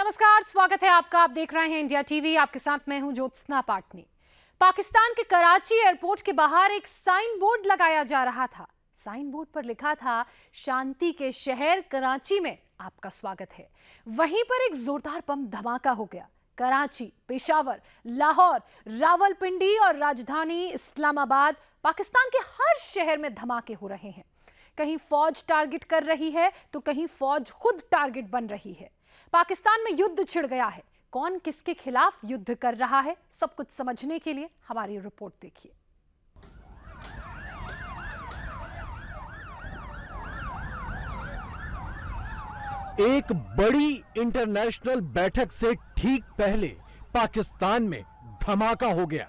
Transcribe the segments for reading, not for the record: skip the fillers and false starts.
नमस्कार, स्वागत है आपका। आप देख रहे हैं इंडिया टीवी। आपके साथ मैं हूं ज्योत्सना पाटनी। पाकिस्तान के कराची एयरपोर्ट के बाहर एक साइन बोर्ड लगाया जा रहा था। साइन बोर्ड पर लिखा था, शांति के शहर कराची में आपका स्वागत है। वहीं पर एक जोरदार बम धमाका हो गया। कराची, पेशावर, लाहौर, रावलपिंडी और राजधानी इस्लामाबाद, पाकिस्तान के हर शहर में धमाके हो रहे हैं। कहीं फौज टारगेट कर रही है तो कहीं फौज खुद टारगेट बन रही है। पाकिस्तान में युद्ध छिड़ गया है। कौन किसके खिलाफ युद्ध कर रहा है, सब कुछ समझने के लिए हमारी रिपोर्ट देखिए। एक बड़ी इंटरनेशनल बैठक से ठीक पहले पाकिस्तान में धमाका हो गया।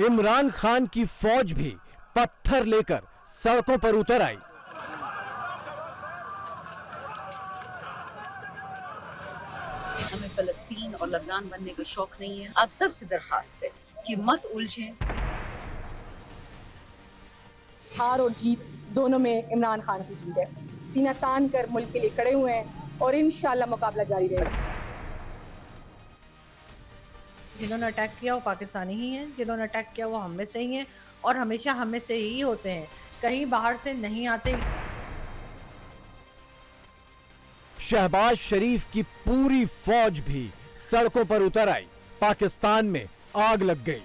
इमरान खान की फौज भी पत्थर लेकर सड़कों पर उतर आई। हमें फलस्तीन और लबनान बनने का शौक नहीं है। आप सबसे दरखास्त है कि मत उलझें। हार और जीत दोनों में इमरान खान की जीत है। सीना तान कर मुल्क के लिए खड़े हुए हैं और इंशाल्लाह मुकाबला जारी रहेगा। जिन्होंने अटैक किया वो पाकिस्तानी ही हैं, जिन्होंने अटैक किया वो हम में से ही हैं और हमेशा हम में से ही होते हैं, कहीं बाहर से नहीं आते। शहबाज शरीफ की पूरी फौज भी सड़कों पर उतर आई। पाकिस्तान में आग लग गई।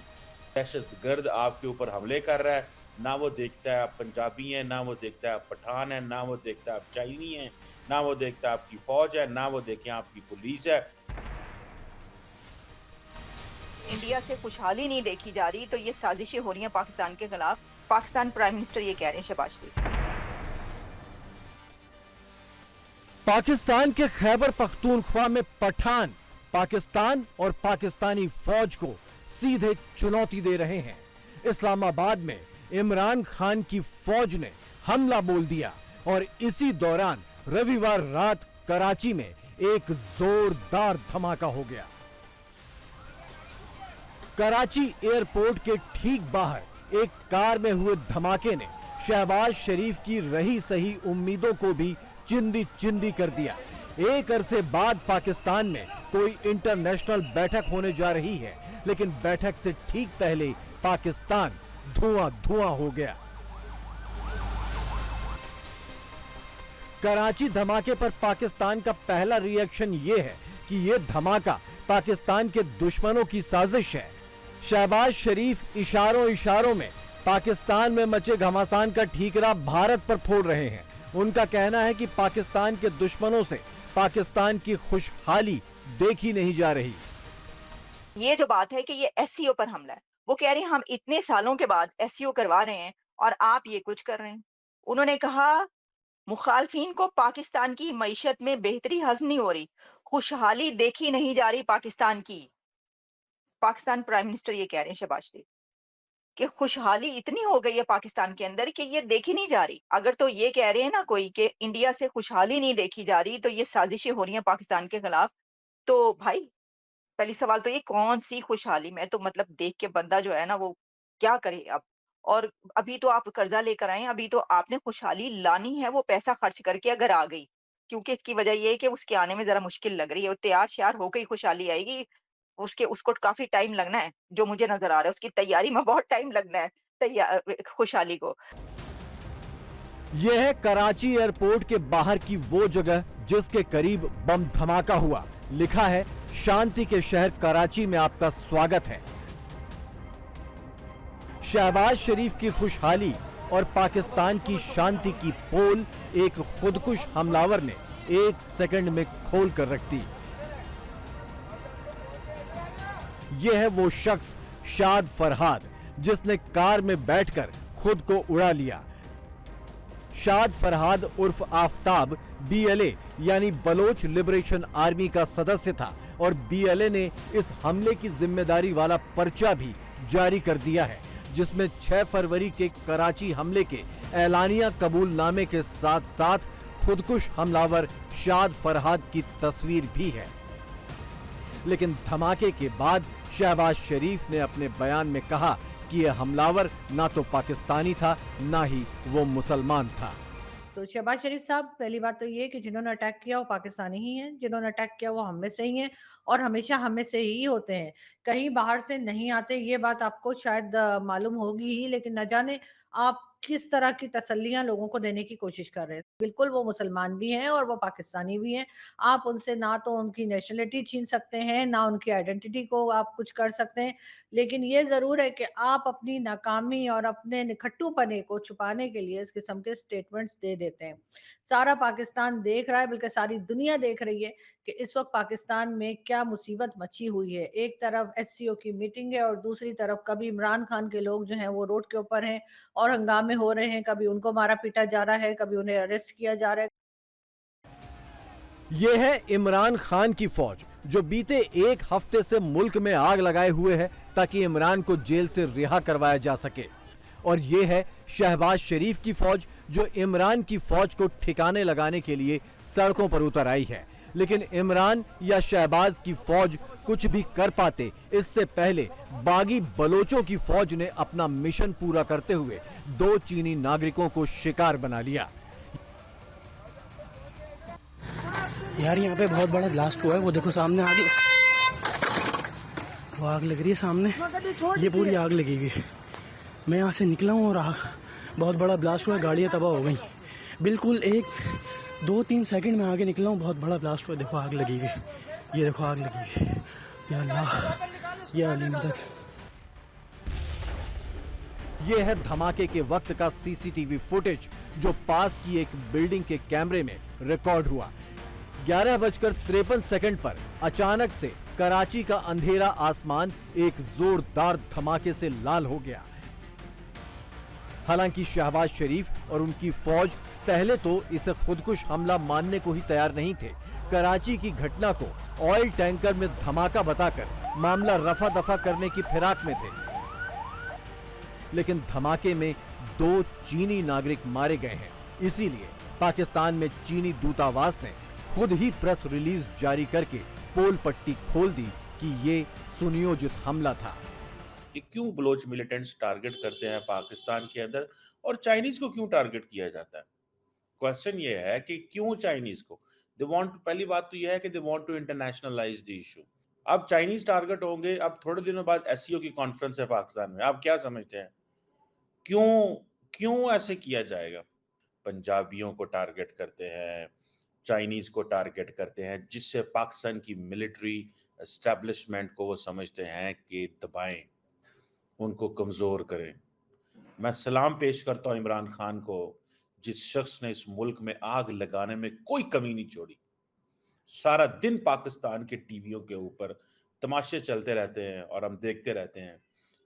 दहशतगर्द आपके ऊपर हमले कर रहा है, ना वो देखता है आप पंजाबी हैं, ना वो देखता है आप पठान हैं, ना वो देखता है आप चाइनी हैं, ना वो देखता है आपकी फौज है, ना वो देखें आपकी पुलिस है। इंडिया से खुशहाली नहीं देखी जा रही तो ये साजिशें हो रही हैं पाकिस्तान के खिलाफ। पाकिस्तान प्राइम मिनिस्टर ये कह रहे हैं, शहबाज शरीफ। पाकिस्तान के खैबर पख्तूनख्वा में पठान पाकिस्तान और पाकिस्तानी फौज को सीधे चुनौती दे रहे हैं। इस्लामाबाद में इमरान खान की फौज ने हमला बोल दिया और इसी दौरान रविवार रात कराची में एक जोरदार धमाका हो गया। कराची एयरपोर्ट के ठीक बाहर एक कार में हुए धमाके ने शहबाज शरीफ की रही सही उम्मीदों को भी चिंदी चिंदी कर दिया। एक अरसे बाद पाकिस्तान में कोई इंटरनेशनल बैठक होने जा रही है, लेकिन बैठक से ठीक पहले पाकिस्तान धुआं धुआं हो गया। कराची धमाके पर पाकिस्तान का पहला रिएक्शन यह है कि यह धमाका पाकिस्तान के दुश्मनों की साजिश है। शहबाज शरीफ इशारों इशारों में पाकिस्तान में मचे घमासान का ठीकरा भारत पर फोड़ रहे हैं। उनका कहना है कि पाकिस्तान के दुश्मनों से पाकिस्तान की खुशहाली देखी नहीं जा रही। ये जो बात है कि ये एससीओ पर हमला है, वो कह रहे हैं हम इतने सालों के बाद एससीओ करवा रहे हैं और आप ये कुछ कर रहे हैं। उन्होंने कहा मुखालफिन को पाकिस्तान की मईशत में बेहतरी हजम नहीं हो रही, खुशहाली देखी नहीं जा रही पाकिस्तान की। पाकिस्तान प्राइम मिनिस्टर ये कह रहे हैं, शहबाज शरीफ, कि खुशहाली इतनी हो गई है पाकिस्तान के अंदर कि ये देखी नहीं जा रही। अगर तो ये कह रहे हैं ना कोई कि इंडिया से खुशहाली नहीं देखी जा रही तो ये साजिशें हो रही हैं पाकिस्तान के खिलाफ, तो भाई पहली सवाल तो ये कौन सी खुशहाली। मैं तो मतलब देख के बंदा जो है ना वो क्या करे अब। और अभी तो आप कर्जा लेकर आए, अभी तो आपने खुशहाली लानी है, वो पैसा खर्च करके अगर आ गई, क्योंकि इसकी वजह ये है कि उसके आने में जरा मुश्किल लग रही है। वो तैयार श्यार होकर ही खुशहाली आएगी, उसको काफी टाइम लगना है, जो मुझे नजर आ रहा है उसकी तैयारी में बहुत टाइम लगना है खुशहाली को। यह है कराची एयरपोर्ट के बाहर की वो जगह जिसके करीब बम धमाका हुआ। लिखा है, शांति के शहर कराची में आपका स्वागत है। शहबाज शरीफ की खुशहाली और पाकिस्तान की शांति की पोल एक खुदकुश हमलावर ने एक सेकंड में खोल कर रख दी। यह है वो शख्स शाद फरहाद जिसने कार में बैठकर खुद को उड़ा लिया। शाद फरहाद उर्फ आफताब बीएलए यानी बलोच लिबरेशन आर्मी का सदस्य था और बीएलए ने इस हमले की जिम्मेदारी वाला पर्चा भी जारी कर दिया है, जिसमें 6 फरवरी के कराची हमले के ऐलानिया कबूलनामे के साथ साथ खुदकुश हमलावर शाद फरहाद की तस्वीर भी है। लेकिन धमाके के बाद शहबाज शरीफ ने अपने बयान में कहा कि यह हमलावर ना तो पाकिस्तानी था ना ही वो मुसलमान था। तो शहबाज शरीफ साहब, पहली बात तो ये कि जिन्होंने अटैक किया वो पाकिस्तानी ही हैं, जिन्होंने अटैक किया वो हम में से ही हैं और हमेशा हम में से ही होते हैं, कहीं बाहर से नहीं आते। ये बात आपको शायद मालूम होगी ही, लेकिन न जाने आप किस तरह की तसल्लियाँ लोगों को देने की कोशिश कर रहे हैं। बिल्कुल वो मुसलमान भी हैं और वो पाकिस्तानी भी हैं। आप उनसे ना तो उनकी नेशनलिटी छीन सकते हैं, ना उनकी आइडेंटिटी को आप कुछ कर सकते हैं। लेकिन ये ज़रूर है कि आप अपनी नाकामी और अपने निखट्टूपने को छुपाने के लिए इस किस्म के स्टेटमेंट्स दे देते हैं। सारा पाकिस्तान देख रहा है, बल्कि सारी दुनिया देख रही है कि इस वक़्त पाकिस्तान में क्या मुसीबत मची हुई है। एक तरफ एससीओ की मीटिंग है और दूसरी तरफ कभी इमरान खान के लोग जो हैं वो रोड के ऊपर हैं और हंगामे हो रहे हैं, कभी उनको मारा-पीटा जा रहा है, कभी उन्हें अरेस्ट किया जा रहा है। ये है इमरान खान की फौज जो बीते एक हफ्ते से मुल्क में आग लगाए हुए है ताकि इमरान को जेल से रिहा करवाया जा सके। और ये है शहबाज शरीफ की फौज जो इमरान की फौज को ठिकाने लगाने के लिए सड़कों पर उतर आई है। लेकिन इमरान या शहबाज की फौज कुछ भी कर पाते इससे पहले बागी बलोचों की फौज ने अपना मिशन पूरा करते हुए 2 चीनी नागरिकों को शिकार बना लिया। यार यहाँ पे बहुत बड़ा ब्लास्ट हुआ है, वो देखो सामने आग, वो आग लग रही है सामने, ये पूरी आग लगी हुई है। मैं यहाँ से निकला हूँ और आग, बहुत बड़ा ब्लास्ट हुआ है, गाड़ियाँ तबाह हो गई। बिल्कुल 1-2-3 सेकंड में आगे निकला हूँ, बहुत बड़ा ब्लास्ट हुआ है। देखो आग लगी हुई, ये देखो आग लगी हुई। या अल्लाह, या अली मदद। यह है धमाके के वक्त का सीसीटीवी फुटेज जो पास की एक बिल्डिंग के कैमरे में रिकॉर्ड हुआ। 11:53 पर अचानक से कराची का अंधेरा आसमान एक जोरदार धमाके से लाल हो गया। हालांकि शहबाज शरीफ और उनकी फौज पहले तो इसे खुदकुश हमला मानने को ही तैयार नहीं थे। कराची की घटना को ऑयल टैंकर में धमाका बताकर मामला रफा दफा करने की फिराक में थे। लेकिन धमाके में 2 चीनी नागरिक मारे गए हैं। इसीलिए पाकिस्तान में चीनी दूतावास ने खुद ही प्रेस रिलीज जारी करके पोल पट्टी खोल दी कि ये सुनियोजित हमला था। कि क्यों बलोच मिलिटेंट्स टारगेट करते हैं पाकिस्तान के अंदर और चाइनीज को क्यों टारगेट किया जाता है? क्वेश्चन ये है कि क्यों चाइनीज को? दे वांट, पहली बात तो ये है कि they want to internationalise the issue. अब चाइनीज टारगेट होंगे। अब थोड़े दिनों बाद एससीओ की कॉन्फ्रेंस है पाकिस्तान में। आप क्या समझते हैं क्यों ऐसे किया जाएगा? पंजाबियों को टारगेट करते हैं, चाइनीज को टारगेट करते हैं, जिससे पाकिस्तान की मिलिट्री एस्टेब्लिशमेंट को वो समझते हैं कि दबाएं, उनको कमजोर करें। मैं सलाम पेश करता हूं इमरान खान को, जिस शख्स ने इस मुल्क में आग लगाने में कोई कमी नहीं छोड़ी। सारा दिन पाकिस्तान के टीवियों के ऊपर तमाशे चलते रहते हैं और हम देखते रहते हैं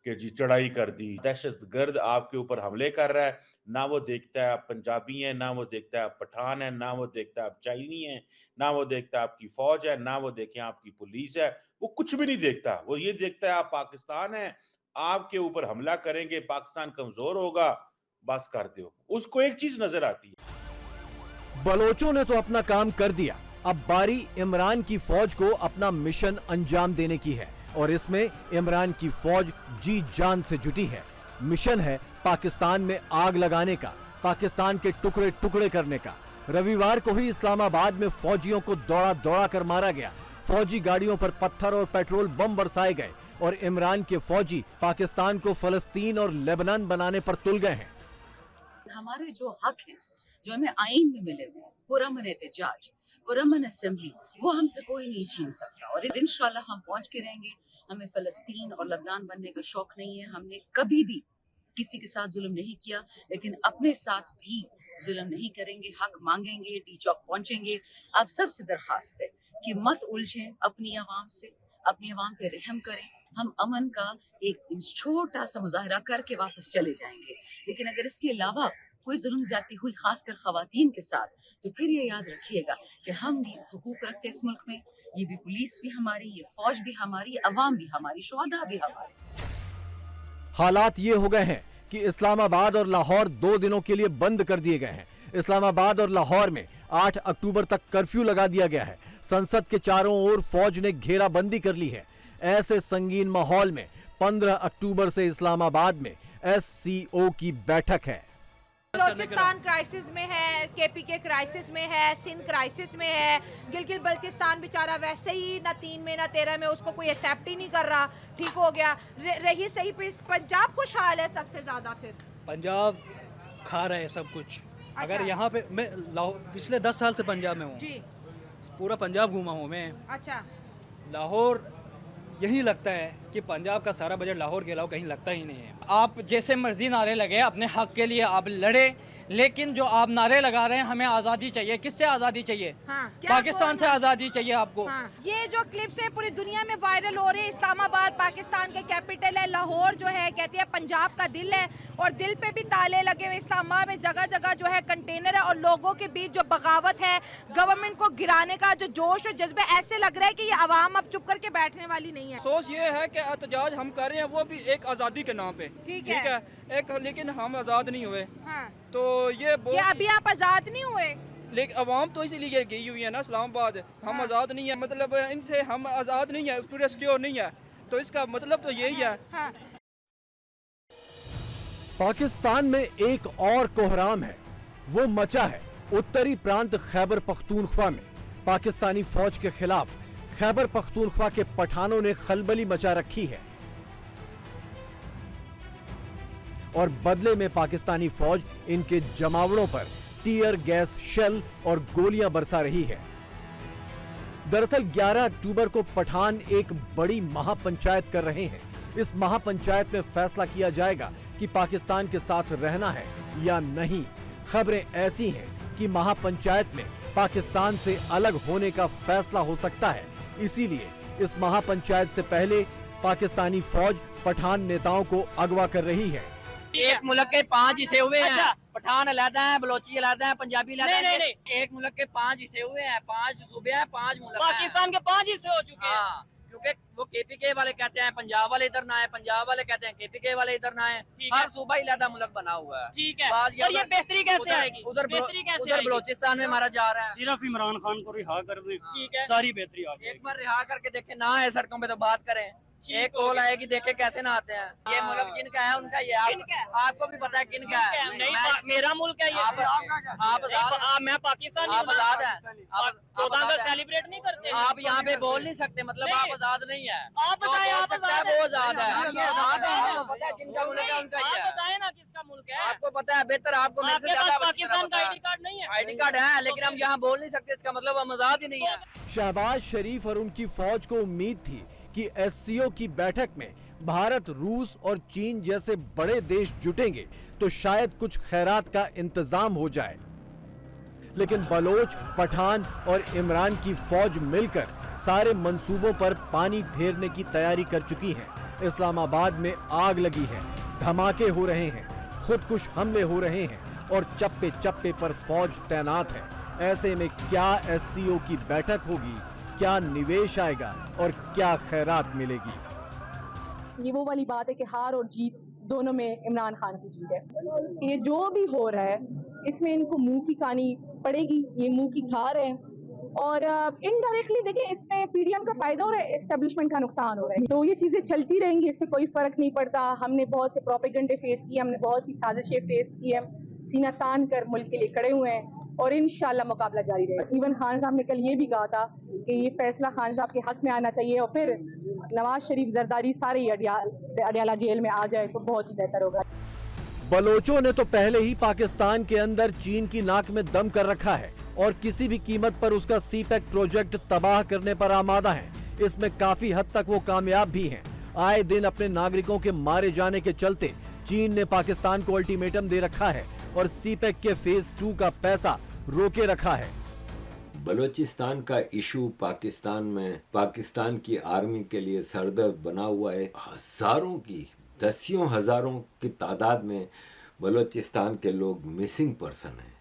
कि जी चढ़ाई कर दी, दहशतगर्द आपके ऊपर हमले कर रहा है। ना वो देखता है आप पंजाबी हैं, ना वो देखता है आप पठान हैं, ना वो देखता है आप चाइनी हैं, ना वो देखता है आपकी फौज है, ना वो देखें आपकी पुलिस है। वो कुछ भी नहीं देखता। वो ये देखता है आप पाकिस्तान हैं, आपके ऊपर हमला करेंगे, पाकिस्तान कमजोर होगा, बस कर दो। उसको एक चीज नजर आती है। बलोचों ने तो अपना काम कर दिया, अब बारी इमरान की फौज को अपना मिशन अंजाम देने की है। और इसमें इमरान की फौज जी जान से जुटी है। मिशन है पाकिस्तान में आग लगाने का, पाकिस्तान के टुकड़े टुकड़े करने का। रविवार को ही इस्लामाबाद में फौजियों को दौड़ा दौड़ा कर मारा गया। फौजी गाड़ियों पर पत्थर और पेट्रोल बम बरसाए गए और इमरान के फौजी पाकिस्तान को फलस्तीन और लेबनान बनाने पर तुल गए हैं। हमारे जो हक हैं, जो हमें आईन में मिले हुए, पुरअमन एहतजाज, पुरअमन असेंबली, वो हमसे कोई नहीं छीन सकता। और इंशाल्लाह हम पहुंच के रहेंगे। हमें फलस्तीन और लबनान बनने का शौक नहीं है। हमने कभी भी किसी के साथ जुल्म नहीं किया, लेकिन अपने साथ भी जुल्म नहीं करेंगे। हक मांगेंगे, टी चौक पहुंचेंगे। आप सबसे दरखास्त है कि मत उलझें अपनी आवाम से, अपनी आवाम पे रहम करें। हम अमन का एक छोटा सा मुजाहरा करके वापस चले जाएंगे। लेकिन अगर इसके अलावा कोई जुल्म ज्यादती हुई, खासकर खवातीन के साथ, तो फिर ये याद रखिएगा कि हम भी हुकूक रखते हैं इस मुल्क में। ये भी पुलिस भी हमारी, ये फौज भी हमारी, अवाम भी हमारी, शुहदा भी हमारे। हालात ये हो गए हैं कि इस्लामाबाद और लाहौर 2 दिनों के लिए बंद कर दिए गए हैं। इस्लामाबाद और लाहौर में 8 अक्टूबर तक कर्फ्यू लगा दिया गया है। संसद के चारों ओर फौज ने घेराबंदी कर ली है। ऐसे संगीन माहौल में 15 अक्टूबर से इस्लामाबाद में एससीओ की बैठक है। बलोचिस्तान क्राइसिस में है, केपीके क्राइसिस में है, सिंध क्राइसिस में है, गिलगित बल्तिस्तान बेचारा वैसे ही ना 3 में ना 13 में उसको कोई एक्सेप्ट ही नहीं कर रहा, ठीक हो गया। रही सही पंजाब खुशहाल है सबसे ज्यादा। फिर पंजाब खा रहा है सब कुछ। अच्छा। अगर यहाँ पे मैं पिछले 10 साल से पंजाब में हूँ, पूरा पंजाब घूमा हूँ मैं। अच्छा। लाहौर यही लगता है कि पंजाब का सारा बजट लाहौर के अलावा कहीं लगता ही नहीं है। आप जैसे मर्जी नारे लगे, अपने हक के लिए आप लड़े, लेकिन जो आप नारे लगा रहे हैं हमें आज़ादी चाहिए, किससे आज़ादी चाहिए? हाँ, पाकिस्तान से आज़ादी चाहिए आपको। हाँ, ये जो क्लिप्स है पूरी दुनिया में वायरल हो रहे हैं। इस्लामाबाद पाकिस्तान के कैपिटल है, लाहौर जो है कहती है पंजाब का दिल है, और दिल पे भी ताले लगे हुए। इस्लामाबाद में जगह जगह जो है कंटेनर है, और लोगों के बीच जो बगावत है, गवर्नमेंट को गिराने का जो जोश और जज्बे, ऐसे लग रहा है कि ये आवाम अब चुप करके बैठने वाली नहीं है। सोच ये है कि एहतजाज हम कर रहे हैं वो भी एक आज़ादी के नाम पे, ठीक है एक, लेकिन हम आज़ाद नहीं हुए। हाँ। तो ये अभी आप आज़ाद नहीं हुए, लेकिन अवाम तो इसीलिए गई हुई है ना इस्लामाबाद। हम हाँ। आज़ाद नहीं है, मतलब इनसे हम आज़ाद नहीं है, पूरे सिक्योर नहीं है, तो इसका मतलब तो यही है। हाँ। पाकिस्तान में एक और कोहराम है, वो मचा है उत्तरी प्रांत खैबर पख्तूनख्वा में। पाकिस्तानी फौज के खिलाफ खैबर पख्तूनख्वा के पठानों ने खलबली मचा रखी है, और बदले में पाकिस्तानी फौज इनके जमावड़ों पर टीयर गैस शेल और गोलियां बरसा रही है। दरअसल 11 अक्टूबर को पठान एक बड़ी महापंचायत कर रहे हैं। इस महापंचायत में फैसला किया जाएगा कि पाकिस्तान के साथ रहना है या नहीं। खबरें ऐसी हैं कि महापंचायत में पाकिस्तान से अलग होने का फैसला हो सकता है। इसीलिए इस महापंचायत से पहले पाकिस्तानी फौज पठान नेताओं को अगवा कर रही है। एक मुल्क के 5 हिस्से हुए हैं, पठान अलग है, बलोची अलग है, पंजाबी अलग है। नहीं। एक मुल्क के 5 हिस्से हुए हैं, 5 सूबे हैं, 5 मुल्क। पाकिस्तान के 5 हिस्से हो चुके हैं, क्योंकि वो केपीके वाले कहते हैं पंजाब वाले इधर ना आए, पंजाब वाले कहते हैं केपीके वाले इधर ना आए। हर सूबा ही अलग मुल्क बना हुआ है। ठीक है, और ये बेहतरी कैसे आएगी? उधर बलोचिस्तान में मारा जा रहा है। सिर्फ इमरान खान को रिहा कर दें, ठीक है, सारी बेहतरी आ जाएगी। एक बार रिहा करके देखे, ना आए सड़कों पे तो बात करें। एक कॉल आएगी, देखे कैसे ना आते हैं। ये मुल्क जिनका है उनका ये, आपको भी पता है किनका है। नहीं, मेरा मुल्क है ये। आप मैं पाकिस्तान, आप आजाद है। 14 अगस्त सेलिब्रेट नहीं करते। आप यहाँ पे बोल नहीं सकते, मतलब आप आजाद नहीं है। आप बताएं, आप आजाद है, वो आजाद है। पता है जिनका मुल्क है उनका ये है। बताएं ना किसका मुल्क है, आपको पता है बेहतर। आपको मेरे से ज्यादा पाकिस्तान का आईडी कार्ड नहीं है। आईडी कार्ड है, लेकिन हम यहाँ बोल नहीं सकते, इसका मतलब हम आजाद ही नहीं है। शहबाज शरीफ और उनकी फौज को उम्मीद थी कि एससीओ की बैठक में भारत, रूस और चीन जैसे बड़े देश जुटेंगे तो शायद कुछ खैरात का इंतजाम हो जाए। लेकिन बलोच, पठान और इमरान की फौज मिलकर सारे मंसूबों पर पानी फेरने की तैयारी कर चुकी है। इस्लामाबाद में आग लगी है, धमाके हो रहे हैं, खुदकुश हमले हो रहे हैं और चप्पे चप्पे पर फौज तैनात है। ऐसे में क्या एससीओ की बैठक होगी, क्या निवेश आएगा और क्या खैरात मिलेगी? ये वो वाली बात है कि हार और जीत दोनों में इमरान खान की जीत है। ये जो भी हो रहा है इसमें इनको मुंह की खानी पड़ेगी, ये मुंह की खा रहे हैं, और इनडायरेक्टली देखिए इसमें पीडीएम का फायदा हो रहा है, एस्टेब्लिशमेंट का नुकसान हो रहा है। तो ये चीजें चलती रहेंगी, इससे कोई फर्क नहीं पड़ता। हमने बहुत से प्रोपेगेंडे फेस किए, हमने बहुत सी साजिशें फेस की है, सीना तान कर मुल्क के लिए खड़े हुए हैं, और इंशाल्लाह मुकाबला जारी रहेगा। इवन खान साहब ने कल ये भी कहा था कि ये फैसला खान साहब के हक में आना चाहिए, और फिर नवाज शरीफ, जरदारी सारे ही अडियाला जेल में आ जाए तो बहुत ही बेहतर होगा। बलोचों ने तो पहले ही पाकिस्तान के अंदर चीन की नाक में दम कर रखा है और किसी भी कीमत पर उसका सीपैक प्रोजेक्ट तबाह करने पर आमादा है। इसमें काफी हद तक वो कामयाब भी हैं। आए दिन अपने नागरिकों के मारे जाने के चलते चीन ने पाकिस्तान को अल्टीमेटम दे रखा है और सीपैक के फेज 2 का पैसा रोके रखा है। बलूचिस्तान का इशू पाकिस्तान में पाकिस्तान की आर्मी के लिए सरदर्द बना हुआ है। हजारों की, दसियों हजारों की तादाद में बलूचिस्तान के लोग मिसिंग पर्सन हैं,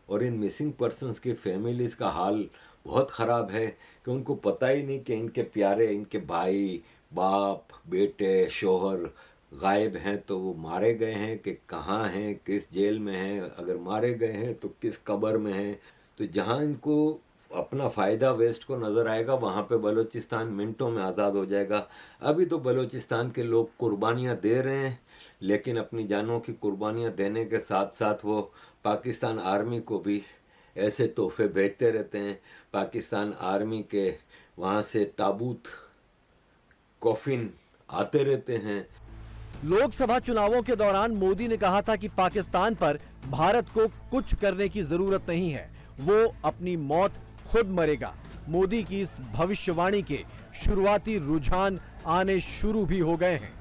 और इन मिसिंग पर्सन्स की फैमिलीज का हाल बहुत ख़राब है कि उनको पता ही नहीं कि इनके प्यारे, इनके भाई, बाप, बेटे, शोहर गायब हैं, तो वो मारे गए हैं कि कहाँ हैं, किस जेल में हैं, अगर मारे गए हैं तो किस कब्र में हैं। तो जहाँ इनको अपना फ़ायदा वेस्ट को नज़र आएगा, वहाँ पे बलूचिस्तान मिनटों में आज़ाद हो जाएगा। अभी तो बलूचिस्तान के लोग कुर्बानियाँ दे रहे हैं, लेकिन अपनी जानों की कुर्बानियाँ देने के साथ साथ वो पाकिस्तान आर्मी को भी ऐसे तोहफे भेजते रहते हैं। पाकिस्तान आर्मी के वहाँ से ताबूत, कॉफिन आते रहते हैं। लोकसभा चुनावों के दौरान मोदी ने कहा था कि पाकिस्तान पर भारत को कुछ करने की जरूरत नहीं है, वो अपनी मौत खुद मरेगा। मोदी की इस भविष्यवाणी के शुरुआती रुझान आने शुरू भी हो गए हैं।